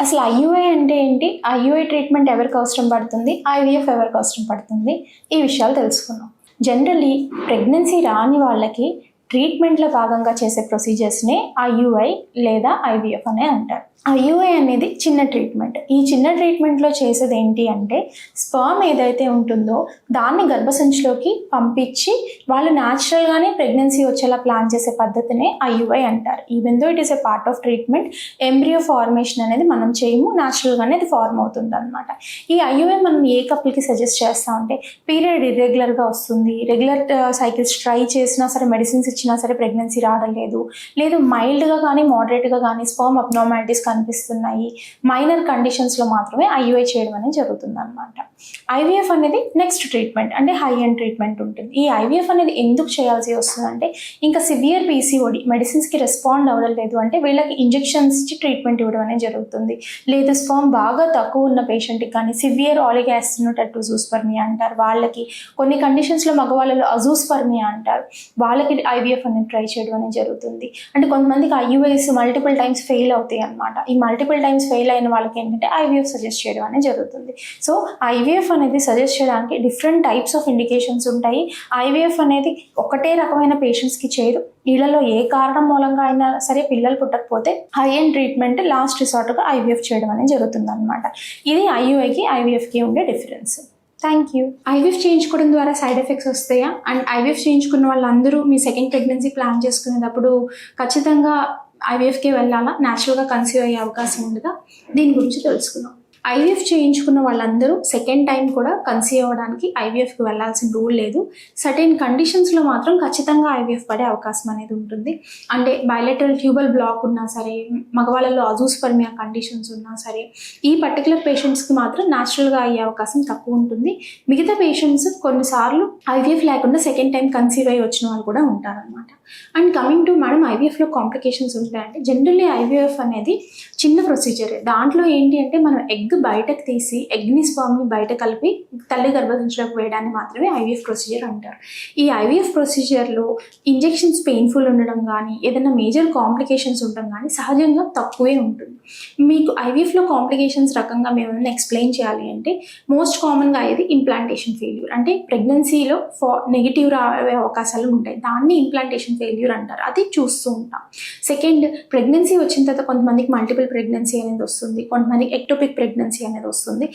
అసలు ఐయుఐ అంటే ఏంటి? ఐయుఐ ట్రీట్మెంట్ ఎవరికి అవసరం పడుతుంది? ఐవీఎఫ్ ఎవరికి అవసరం పడుతుంది? ఈ విషయాలు తెలుసుకున్నాం. జనరల్లీ ప్రెగ్నెన్సీ రాని వాళ్ళకి ట్రీట్మెంట్లో భాగంగా చేసే ప్రొసీజర్స్నే ఐయుఐ లేదా ఐవీఎఫ్ అనే అంటారు. ఐయుఐ అనేది చిన్న ట్రీట్మెంట్. ఈ చిన్న ట్రీట్మెంట్లో చేసేది ఏంటి అంటే స్పర్మ్ ఏదైతే ఉంటుందో దాన్ని గర్భసంచిలోకి పంపించి వాళ్ళు న్యాచురల్గానే ప్రెగ్నెన్సీ వచ్చేలా ప్లాన్ చేసే పద్ధతినే ఐయుఐ అంటారు. Even though it is a part of treatment, embryo formation అనేది మనం చేయము, న్యాచురల్గానే అది ఫార్మ్ అవుతుంది అనమాట. ఈ ఐయుఐ మనం ఏ కపుల్కి సజెస్ట్ చేస్తామంటే పీరియడ్ ఇర్రెగ్యులర్గా వస్తుంది, రెగ్యులర్ సైకిల్స్ ట్రై చేసినా సరే, మెడిసిన్స్ ఇచ్చినా సరే ప్రెగ్నెన్సీ రావడం లేదు మైల్డ్గా కానీ మోడరేట్గా కానీ స్పర్మ్ అబ్నార్మాలిటీస్ కనిపిస్తున్నాయి, మైనర్ కండిషన్స్లో మాత్రమే ఐయుఐ చేయడం అనేది జరుగుతుంది అనమాట. ఐవీఎఫ్ అనేది నెక్స్ట్ ట్రీట్మెంట్, అంటే హై ఎండ్ ట్రీట్మెంట్ ఉంటుంది. ఈ ఐవీఎఫ్ అనేది ఎందుకు చేయాల్సి వస్తుందంటే ఇంకా సివియర్ పీసీఓడి మెడిసిన్స్కి రెస్పాండ్ అవ్వడం లేదు అంటే వీళ్ళకి ఇంజెక్షన్స్ ఇచ్చి ట్రీట్మెంట్ ఇవ్వడం అనేది జరుగుతుంది. లేదు స్పర్మ్ బాగా తక్కువ ఉన్న పేషెంట్కి కానీ సివియర్ ఆలిగాస్టినోటెట్రోజూస్పర్మియా అంటారు, వాళ్ళకి కొన్ని కండిషన్స్లో మగవాళ్ళలో అజూస్పర్మియా అంటారు, వాళ్ళకి ఐవీఎఫ్ అనేది ట్రై చేయడం అనేది జరుగుతుంది. అంటే కొంతమందికి ఐయుఐస్ మల్టిపుల్ టైమ్స్ ఫెయిల్ అవుతాయి అనమాట. ఈ మల్టిపుల్ టైమ్స్ ఫెయిల్ అయిన వాళ్ళకి ఏంటంటే ఐవీఎఫ్ సజెస్ట్ చేయడం అనేది జరుగుతుంది. సో ఐవీఎఫ్ అనేది సజెస్ట్ చేయడానికి డిఫరెంట్ టైప్స్ ఆఫ్ ఇండికేషన్స్ ఉంటాయి. ఐవీఎఫ్ అనేది ఒకటే రకమైన పేషెంట్స్కి చేయరు. వీళ్ళలో ఏ కారణం మూలంగా అయినా సరే పిల్లలు పుట్టకపోతే హై ఎండ్ ట్రీట్మెంట్ లాస్ట్ రిసార్ట్గా ఐవీఎఫ్ చేయడం అనేది జరుగుతుంది అనమాట. ఇది ఐయుఐకి ఐవీఎఫ్కి ఉండే డిఫరెన్స్. Thank you. ఐవీఎఫ్ చేయించుకోవడం ద్వారా సైడ్ ఎఫెక్ట్స్ వస్తాయా? అండ్ ఐవీఎఫ్ చేయించుకున్న వాళ్ళందరూ మీ సెకండ్ ప్రెగ్నెన్సీ ప్లాన్ చేసుకునేటప్పుడు ఖచ్చితంగా ఐవీఎఫ్కి వెళ్ళాలా, న్యాచురల్గా కన్సీవ్ అయ్యే అవకాశం ఉందిగా? దీని గురించి తెలుసుకుందాం. ఐవీఎఫ్ చేయించుకున్న వాళ్ళందరూ సెకండ్ టైం కూడా కన్సీవ్ అవ్వడానికి ఐవీఎఫ్కి వెళ్ళాల్సిన రూల్ లేదు. సర్టెన్ కండిషన్స్లో మాత్రం ఖచ్చితంగా ఐవీఎఫ్ పడే అవకాశం అనేది ఉంటుంది. అంటే బైలేటరల్ ట్యూబల్ బ్లాక్ ఉన్నా సరే, మగవాళ్ళలో అజూస్పర్మియా కండిషన్స్ ఉన్నా సరే, ఈ పర్టికులర్ పేషెంట్స్కి మాత్రం న్యాచురల్గా అయ్యే అవకాశం తక్కువ ఉంటుంది. మిగతా పేషెంట్స్ కొన్నిసార్లు ఐవీఎఫ్ లేకుండా సెకండ్ టైం కన్సీవ్ అయ్యి వచ్చిన వాళ్ళు కూడా ఉంటారనమాట. అండ్ కమింగ్ టు మేడం ఐవీఎఫ్లో కాంప్లికేషన్స్ ఉంటాయంటే జనరల్లీ ఐవీఎఫ్ అనేది చిన్న ప్రొసీజరే. దాంట్లో ఏంటి అంటే మనం ఎగ్ బయటకు తీసి ఎగ్ని స్పర్మ్ని బయట కలిపి తల్లి గర్భసంచిలోకి వేయడాన్ని మాత్రమే ఐవీఎఫ్ ప్రొసీజర్ అంటారు. ఈ ఐవీఎఫ్ ప్రొసీజర్లో ఇంజెక్షన్స్ పెయిన్ఫుల్ ఉండడం కానీ ఏదైనా మేజర్ కాంప్లికేషన్స్ ఉండడం కానీ సహజంగా తక్కువే ఉంటుంది. మీకు ఐవీఎఫ్లో కాంప్లికేషన్స్ రకంగా మేము ఏమైనా ఎక్స్ప్లెయిన్ చేయాలి అంటే మోస్ట్ కామన్గా అయ్యేది ఇంప్లాంటేషన్ ఫెయిల్యూర్. అంటే ప్రెగ్నెన్సీలో నెగిటివ్ రావే అవకాశాలు ఉంటాయి, దాన్ని ఇంప్లాంటేషన్ ఫెయిల్యూర్ అంటారు. అది చూస్తూ ఉంటాం. సెకండ్, ప్రెగ్నెన్సీ వచ్చిన తర్వాత కొంతమందికి మల్టిపుల్ ప్రెగ్నెన్సీ అనేది వస్తుంది, కొంతమందికి ఎక్టోపిక్ ప్రెగ్నెన్సీ అనేది వస్తుంది.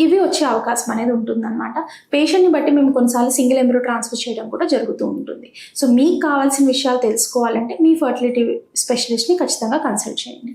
ఇవి వచ్చే అవకాశం అనేది ఉంటుందన్నమాట. పేషెంట్ని బట్టి మేము కొన్నిసార్లు సింగిల్ ఎంబ్రో ట్రాన్స్ఫర్ చేయడం కూడా జరుగుతూ ఉంటుంది. సో మీకు కావాల్సిన విషయాలు తెలుసుకోవాలంటే మీ ఫర్టిలిటీ స్పెషలిస్ట్ని ఖచ్చితంగా కన్సల్ట్ చేయండి.